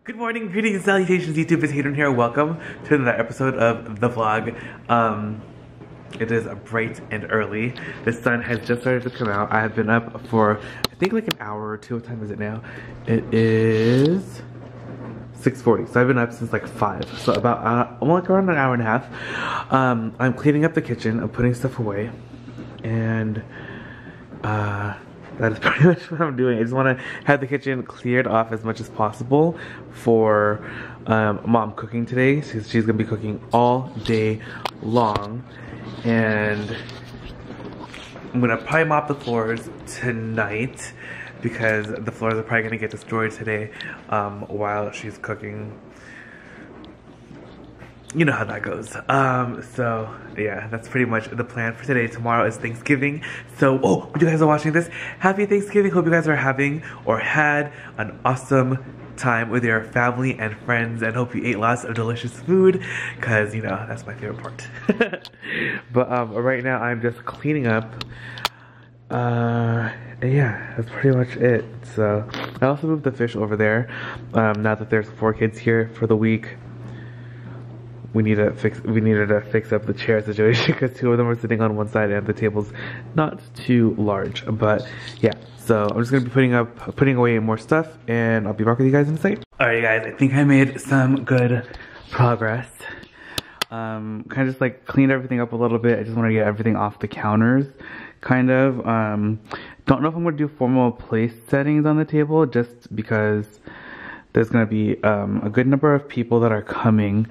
Good morning, greetings, and salutations, YouTube. It's Hayden here. Welcome to another episode of the vlog. It is bright and early. The sun has just started to come out. I have been up for, I think, like an hour or two. What time is it now? It is 6:40. So I've been up since like 5. So about, like around an hour and a half. I'm cleaning up the kitchen. I'm putting stuff away. And, that is pretty much what I'm doing. I just want to have the kitchen cleared off as much as possible for mom cooking today. She's going to be cooking all day long. And I'm going to probably mop the floors tonight because the floors are probably going to get destroyed today while she's cooking. You know how that goes. So yeah, that's pretty much the plan for today. Tomorrow is Thanksgiving. So, when you guys are watching this, happy Thanksgiving. Hope you guys are having or had an awesome time with your family and friends, and hope you ate lots of delicious food, because, you know, that's my favorite part. But right now I'm just cleaning up. Yeah, that's pretty much it. So I also moved the fish over there. Now that there's 4 kids here for the week, we needed to fix up the chair situation because 2 of them are sitting on one side and the table's not too large. But yeah, so I'm just gonna be putting away more stuff, and I'll be back with you guys in a second. Alright guys, I think I made some good progress. Kind of just like cleaned everything up a little bit. I just want to get everything off the counters, kind of. Don't know if I'm gonna do formal place settings on the table just because there's gonna be a good number of people that are coming.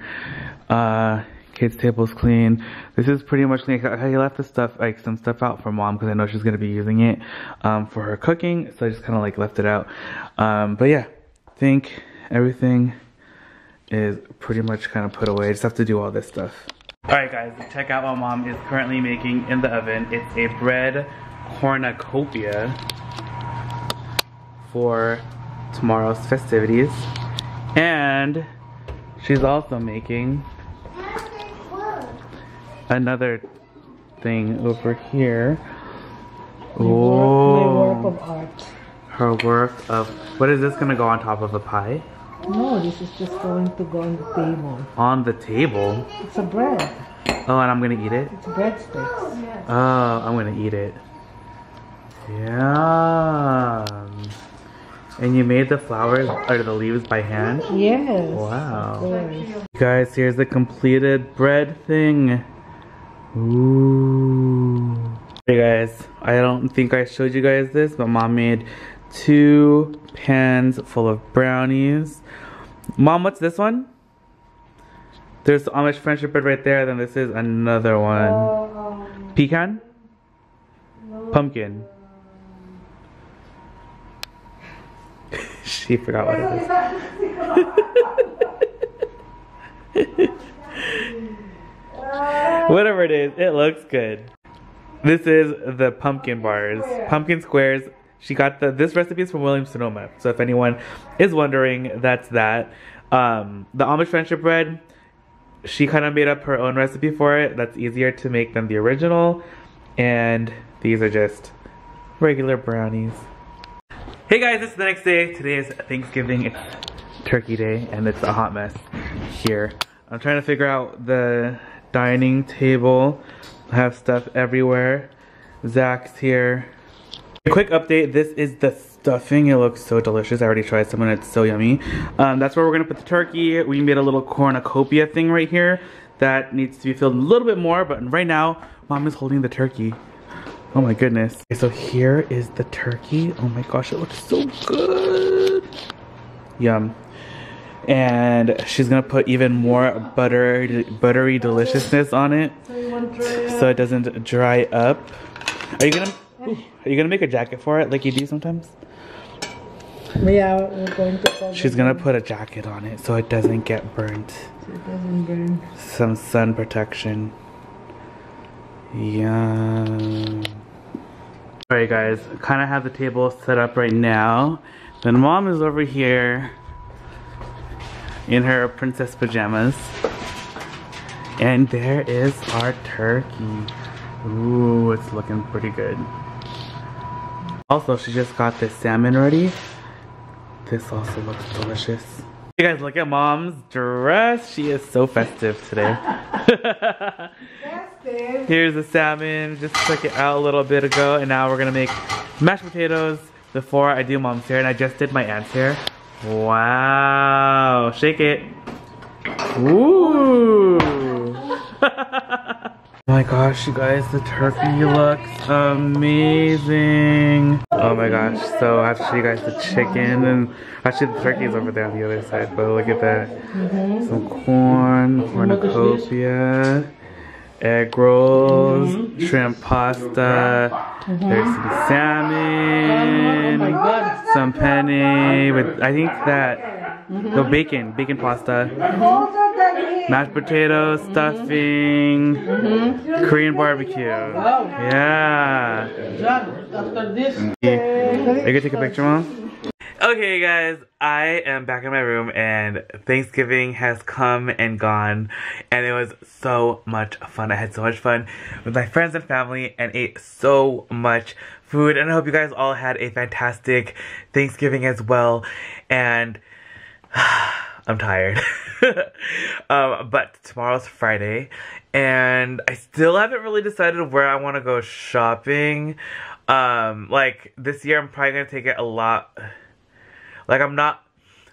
Kids' table's clean. This is pretty much clean. I left the stuff, like some stuff out for mom because I know she's gonna be using it for her cooking, so I just kind of like left it out. But yeah, I think everything is pretty much kind of put away. I just have to do all this stuff. Alright guys, check out what mom is currently making in the oven. It's a bread cornucopia for tomorrow's festivities, and she's also making another thing over here. My work of art. Her work of, what is this gonna go on top of a pie? No, this is just going to go on the table. On the table? It's a bread. Oh, and I'm gonna eat it? It's breadsticks. Yes. Oh, I'm gonna eat it. Yeah. And you made the flowers or the leaves by hand? Yes. Wow. Guys, here's the completed bread thing. Ooh. Hey guys, I don't think I showed you guys this, but mom made 2 pans full of brownies. Mom, what's this one? There's the Amish friendship bread right there, then this is another one. Pecan? No. Pumpkin. She forgot what it is. Whatever it is, it looks good. This is the pumpkin bars, pumpkin squares. She got this recipe is from Williams Sonoma. So if anyone is wondering, that's that. The Amish friendship bread, she kind of made up her own recipe for it. That's easier to make than the original. And these are just regular brownies. Hey guys, it's the next day. Today is Thanksgiving. It's Turkey Day, and it's a hot mess here. I'm trying to figure out the dining table. I have stuff everywhere. Zach's here. A quick update, this is the stuffing. It looks so delicious. I already tried some and it's so yummy. That's where we're gonna put the turkey. We made a little cornucopia thing right here that needs to be filled a little bit more, but right now, mom is holding the turkey. Oh my goodness. Okay, so here is the turkey. Oh my gosh, it looks so good. Yum. And she's gonna put even more buttery deliciousness on it, so it doesn't dry up. Are you gonna make a jacket for it like you do sometimes? Yeah, we're going to. She's gonna put a jacket on it so it doesn't get burnt. So it doesn't burn. Some sun protection. Yum. Alright guys, kind of have the table set up right now. Then mom is over here in her princess pajamas. And there is our turkey. Ooh, it's looking pretty good. Also, she just got this salmon ready. This also looks delicious. You guys, look at Mom's dress. She is so festive today. Here's the salmon. Just took it out a little bit ago, and now we're gonna make mashed potatoes before I do Mom's hair, and I just did my aunt's hair. Wow! Shake it. Ooh! Oh my gosh, you guys, the turkey looks amazing. Oh my gosh, so I have to show you guys the chicken, and actually the turkey is over there on the other side, but look at that. Some cornucopia, egg rolls, shrimp pasta, there's some salmon, some penne with, I think that, no, bacon pasta. Mashed potatoes, stuffing, Korean barbecue. Yeah. After this, Are you gonna take a picture, Mom? Okay, guys, I am back in my room, and Thanksgiving has come and gone, and it was so much fun. I had so much fun with my friends and family and ate so much food, and I hope you guys all had a fantastic Thanksgiving as well. And I'm tired. But tomorrow's Friday, and I still haven't really decided where I want to go shopping. Like, this year I'm probably gonna take it a lot. Like, I'm not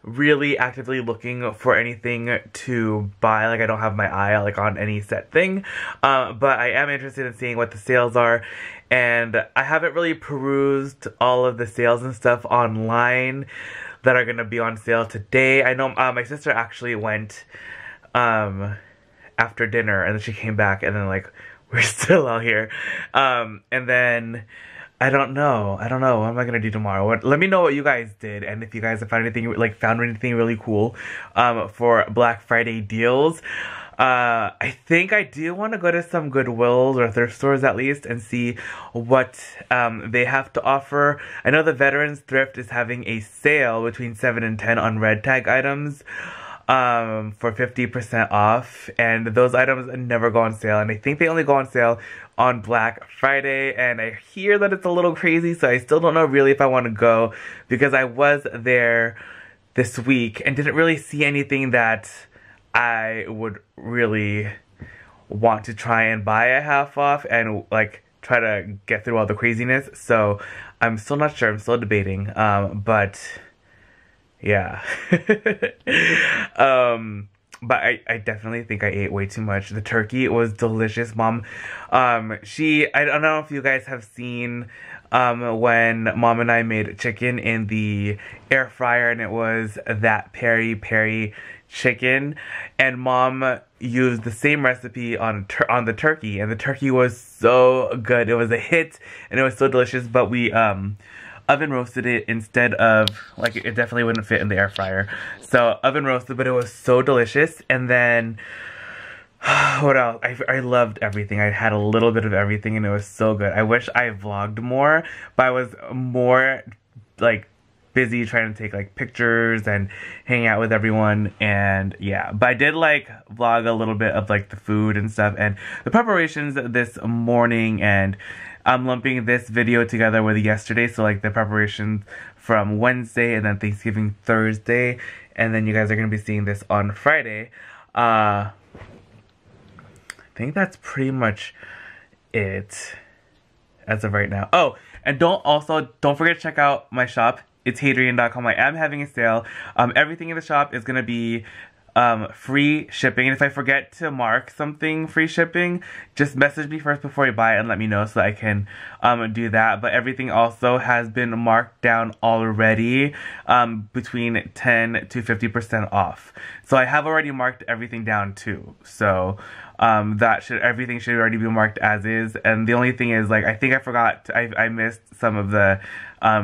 really actively looking for anything to buy. Like, I don't have my eye like on any set thing. But I am interested in seeing what the sales are, and I haven't really perused all of the sales and stuff online that are gonna be on sale today. I know my sister actually went after dinner, and then she came back, and then like we're still out here. And then I don't know what am I gonna do tomorrow. Let me know what you guys did, and if you guys have found anything really cool for Black Friday deals. I think I do want to go to some Goodwills or thrift stores at least and see what they have to offer. I know the Veterans Thrift is having a sale between 7 and 10 on red tag items for 50% off, and those items never go on sale, and I think they only go on sale on Black Friday, and I hear that it's a little crazy, so I still don't know really if I want to go, because I was there this week and didn't really see anything that I would really want to try and buy a half off and like try to get through all the craziness. So I'm still not sure. I'm still debating. But yeah. But I definitely think I ate way too much. The turkey was delicious, Mom. I don't know if you guys have seen when Mom and I made chicken in the air fryer, and it was that peri peri chicken, and Mom used the same recipe on the turkey, and the turkey was so good. It was a hit, and it was so delicious, but we oven roasted it instead of, like, it definitely wouldn't fit in the air fryer. So oven roasted, but it was so delicious. And then what else? I loved everything. I had a little bit of everything, and it was so good. I wish I vlogged more, but I was more like busy trying to take like pictures and hang out with everyone, and yeah. But I did like vlog a little bit of like the food and stuff and the preparations this morning, and I'm lumping this video together with yesterday, so like the preparations from Wednesday and then Thanksgiving Thursday, and then you guys are gonna be seeing this on Friday. I think that's pretty much it as of right now. Oh, and don't forget to check out my shop. It's Hadrian.com. I am having a sale. Everything in the shop is going to be free shipping. And if I forget to mark something free shipping, just message me first before you buy it and let me know so that I can do that. But everything also has been marked down already between 10 to 50% off. So I have already marked everything down too. So everything should already be marked as is. And the only thing is, like, I think I forgot, I missed some of the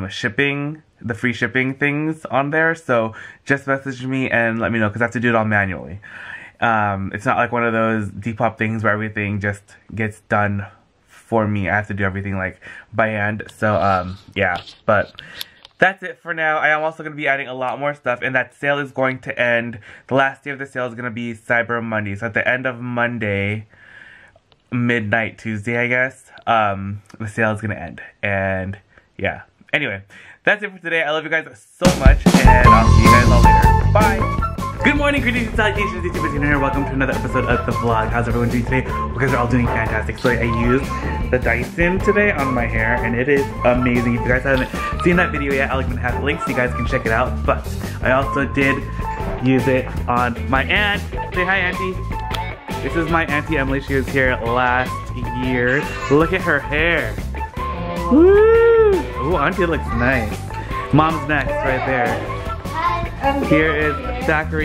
shipping, the free shipping things on there, so just message me and let me know, because I have to do it all manually. It's not like one of those Depop things where everything just gets done for me. I have to do everything like by hand. So yeah, but that's it for now. I am also going to be adding a lot more stuff, and that sale is going to end. The last day of the sale is going to be Cyber Monday. So at the end of Monday, midnight Tuesday, I guess, the sale is going to end. And yeah. Anyway, that's it for today. I love you guys so much, and I'll see you guys all later. Bye! Good morning, greetings and salutations, YouTubers here. Welcome to another episode of the vlog. How's everyone doing today? You guys are all doing fantastic. So I used the Dyson today on my hair and it is amazing. If you guys haven't seen that video yet, I'll even have the link so you guys can check it out. But I also did use it on my aunt. Say hi, Auntie. This is my Auntie Emily. She was here last year. Look at her hair. Woo! Ooh, Auntie looks nice. Mom's next, right there. Here is Zachary.